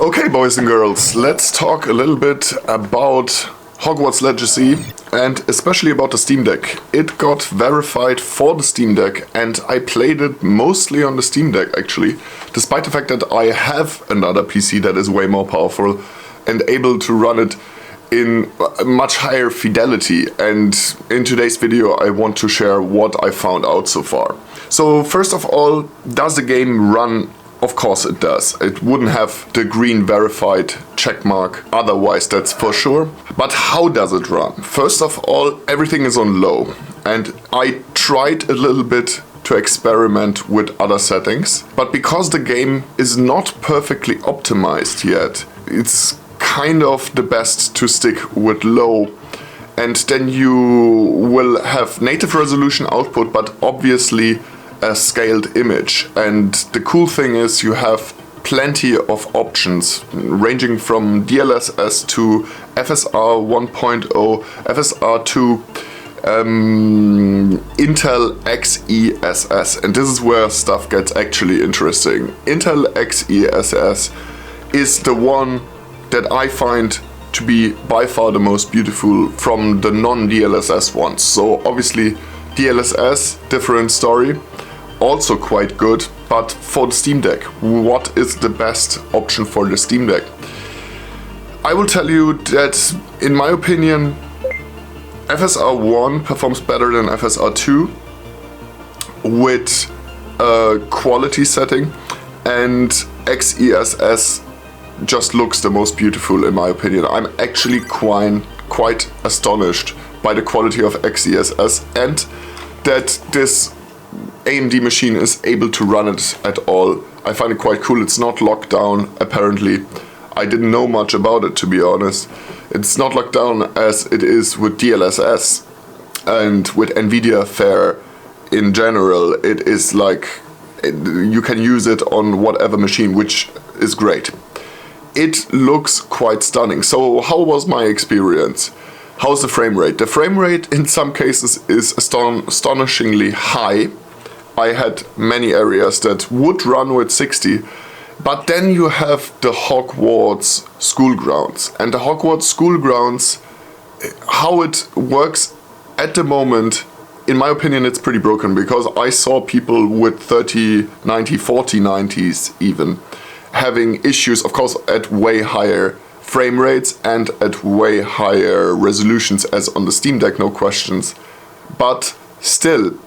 Okay, boys and girls, let's talk a little bit about Hogwarts Legacy and especially about the Steam Deck. It got verified for the Steam Deck and I played it mostly on the Steam Deck actually, despite the fact that I have another PC that is way more powerful and able to run it in much higher fidelity. And in today's video I want to share what I found out so far. So first of all, does the game run? Of course it does. It wouldn't have the green verified checkmark otherwise, that's for sure. But how does it run? First of all, everything is on low. And I tried a little bit to experiment with other settings. But because the game is not perfectly optimized yet, it's kind of the best to stick with low. And then you will have native resolution output, but obviously a scaled image. And the cool thing is you have plenty of options ranging from DLSS to FSR 1.0, FSR 2, Intel XeSS, and this is where stuff gets actually interesting. Intel XeSS is the one that I find to be by far the most beautiful from the non-DLSS ones. So obviously DLSS, different story, also quite good, but for the Steam Deck, what is the best option for the Steam Deck? I will tell you that, in my opinion, FSR 1 performs better than FSR 2 with a quality setting, and XeSS just looks the most beautiful in my opinion. I'm actually quite astonished by the quality of XeSS and that this AMD machine is able to run it at all. I find it quite cool. It's not locked down, apparently. I didn't know much about it, to be honest. It's not locked down as it is with DLSS and with NVIDIA Fair in general. It is like you can use it on whatever machine, which is great. It looks quite stunning. So how was my experience? How's the frame rate? The frame rate in some cases is astonishingly high. I had many areas that would run with 60, but then you have the Hogwarts school grounds. And the Hogwarts school grounds, how it works at the moment, in my opinion, it's pretty broken, because I saw people with 3090, 4090s even having issues, of course, at way higher frame rates and at way higher resolutions as on the Steam Deck, no questions. But still,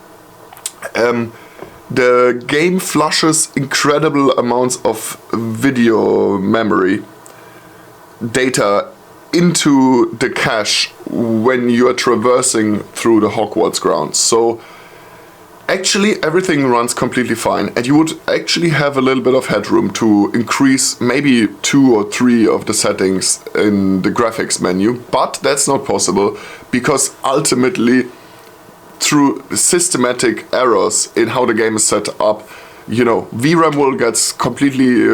the game flushes incredible amounts of video memory data into the cache when you are traversing through the Hogwarts grounds. So actually everything runs completely fine, and you would actually have a little bit of headroom to increase maybe 2 or 3 of the settings in the graphics menu, but that's not possible because ultimately through systematic errors in how the game is set up, you know, VRAM will get completely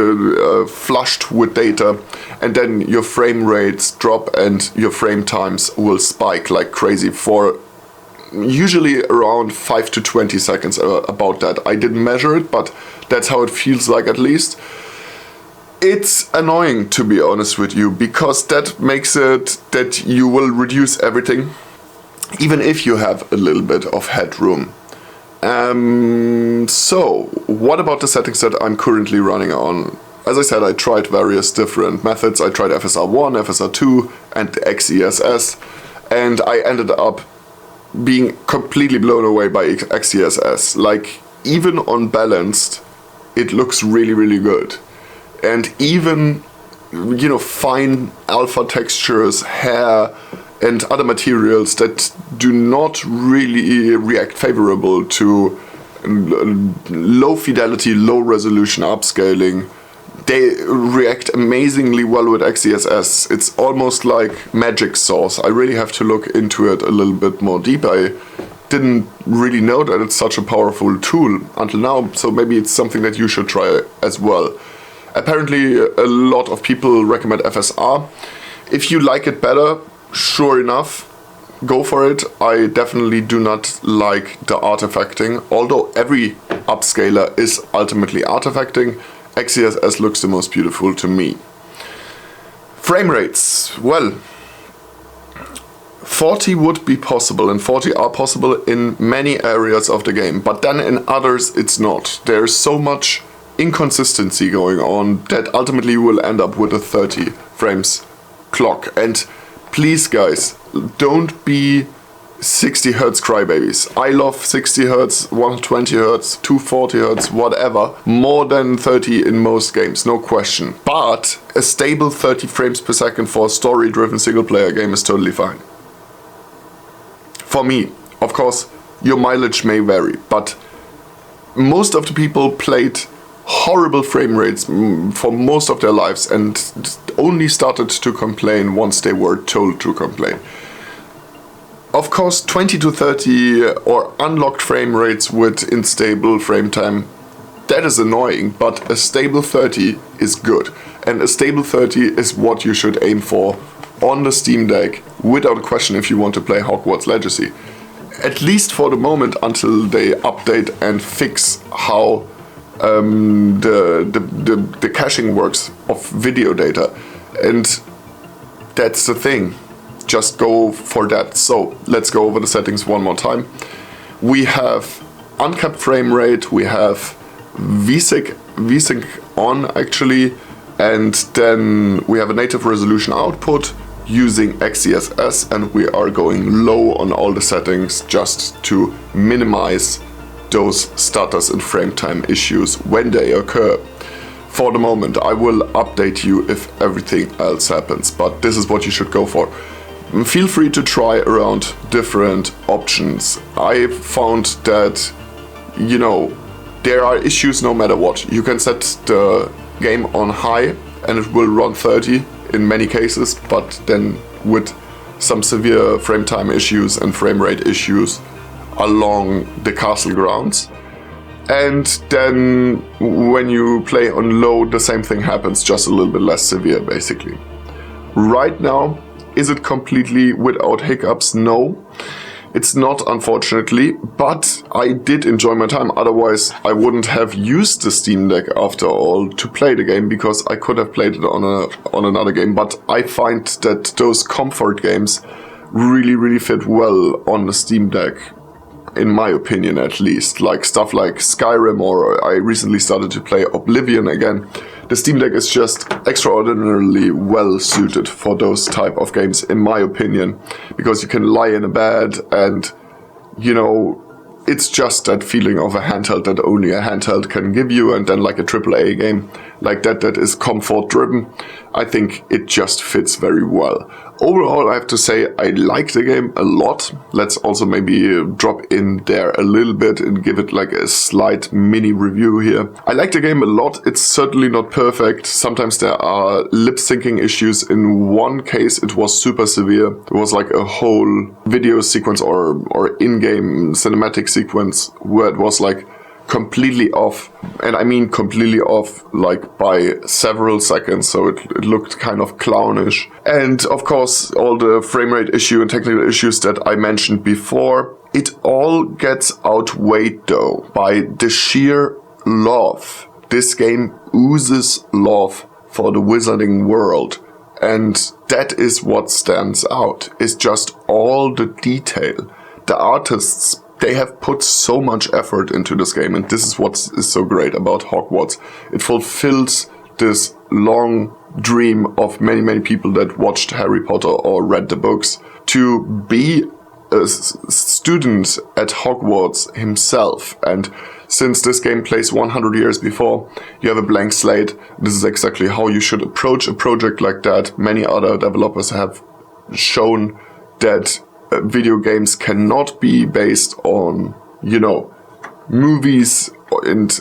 flushed with data, and then your frame rates drop and your frame times will spike like crazy for usually around 5 to 20 seconds, about that. I didn't measure it, but that's how it feels like at least. It's annoying, to be honest with you, because that makes it that you will reduce everything even if you have a little bit of headroom. So what about the settings that I'm currently running on? As I said, I tried various different methods. I tried FSR 1, FSR 2 and the XeSS, and I ended up being completely blown away by XeSS. Like, even on balanced, it looks really good. And even, you know, fine alpha textures, hair and other materials that do not really react favorable to low fidelity, low resolution upscaling, they react amazingly well with XeSS. It's almost like magic sauce. I really have to look into it a little bit more deep. I didn't really know that it's such a powerful tool until now, so maybe it's something that you should try as well. Apparently a lot of people recommend FSR. If you like it better, sure enough, go for it. I definitely do not like the artifacting, although every upscaler is ultimately artifacting. XeSS looks the most beautiful to me. Frame rates, well, 40 would be possible, and 40 are possible in many areas of the game, but then in others it's not. There's so much inconsistency going on that ultimately you will end up with a 30 frames clock. And please guys, don't be 60 Hz crybabies. I love 60 Hz, 120 Hz, 240 Hz, whatever, more than 30 in most games, no question. But a stable 30 frames per second for a story-driven single-player game is totally fine. For me, of course, your mileage may vary, but most of the people played horrible frame rates for most of their lives and only started to complain once they were told to complain. Of course, 20 to 30 or unlocked frame rates with unstable frame time, that is annoying, but a stable 30 is good. And a stable 30 is what you should aim for on the Steam Deck, without a question, if you want to play Hogwarts Legacy. At least for the moment, until they update and fix how the caching works of video data. And that's the thing. Just go for that. So let's go over the settings one more time. We have uncapped frame rate, we have VSync on actually, and then we have a native resolution output using XeSS, and we are going low on all the settings just to minimize those stutters and frame time issues when they occur. For the moment, I will update you if everything else happens, but this is what you should go for. Feel free to try around different options. I found that, you know, there are issues no matter what. You can set the game on high and it will run 30 in many cases, but then with some severe frame time issues and frame rate issues along the castle grounds. And then when you play on low, the same thing happens, just a little bit less severe basically. Right now, is it completely without hiccups? No, it's not, unfortunately, but I did enjoy my time. Otherwise, I wouldn't have used the Steam Deck after all to play the game, because I could have played it on another game. But I find that those comfort games really fit well on the Steam Deck, in my opinion at least. Like stuff like Skyrim, or I recently started to play Oblivion again. The Steam Deck is just extraordinarily well suited for those type of games, in my opinion, because you can lie in a bed and, you know, it's just that feeling of a handheld that only a handheld can give you, and then like a AAA game like that is comfort driven. I think it just fits very well. Overall, I have to say I like the game a lot. Let's also maybe drop in there a little bit and give it like a slight mini review here. I like the game a lot. It's certainly not perfect. Sometimes there are lip syncing issues. In one case, it was super severe. There was like a whole video sequence or in-game cinematic sequence where it was like completely off, and I mean completely off, like by several seconds, so it looked kind of clownish. And of course, all the frame rate issue and technical issues that I mentioned before, it all gets outweighed though by the sheer love. This game oozes love for the wizarding world, and that is what stands out. It's just all the detail. The artists, they have put so much effort into this game, and this is what is so great about Hogwarts. It fulfills this long dream of many people that watched Harry Potter or read the books to be a student at Hogwarts himself. And since this game plays 100 years before, you have a blank slate. This is exactly how you should approach a project like that. Many other developers have shown that video games cannot be based on, you know, movies and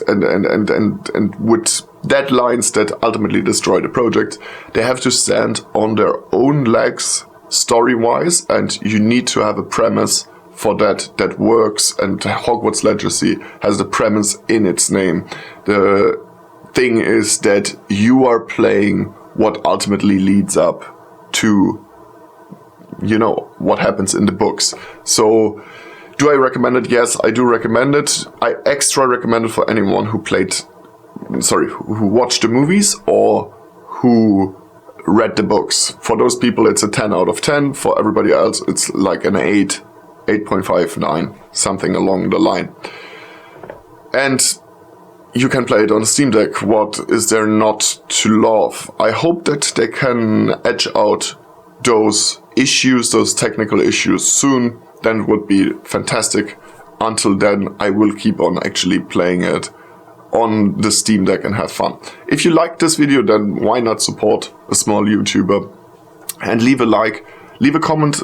with deadlines that ultimately destroy the project. They have to stand on their own legs story-wise, and you need to have a premise for that works, and Hogwarts Legacy has the premise in its name. The thing is that you are playing what ultimately leads up to, you know, what happens in the books. So, do I recommend it? Yes, I do recommend it. I extra recommend it for anyone who watched the movies or who read the books. For those people, it's a 10 out of 10. For everybody else, it's like an 8, 8.5, 9, something along the line. And you can play it on the Steam Deck. What is there not to love? I hope that they can edge out those issues, those technical issues soon. Then it would be fantastic. Until then, I will keep on actually playing it on the Steam Deck and have fun. If you like this video, then why not support a small YouTuber and leave a like, leave a comment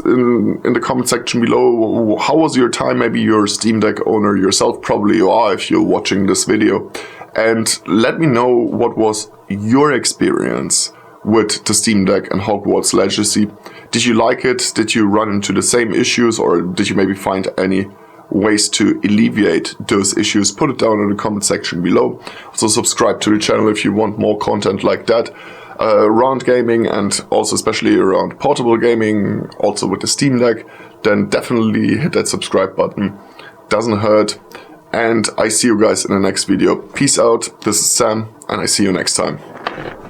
in the comment section below. How was your time? Maybe you're a Steam Deck owner yourself, probably you are if you're watching this video. And let me know what was your experience with the Steam Deck and Hogwarts Legacy. Did you like it? Did you run into the same issues, or did you maybe find any ways to alleviate those issues? Put it down in the comment section below. Also subscribe to the channel if you want more content like that around gaming, and also especially around portable gaming, also with the Steam Deck. Then definitely hit that subscribe button, doesn't hurt. And I see you guys in the next video. Peace out, this is Sam, and I see you next time.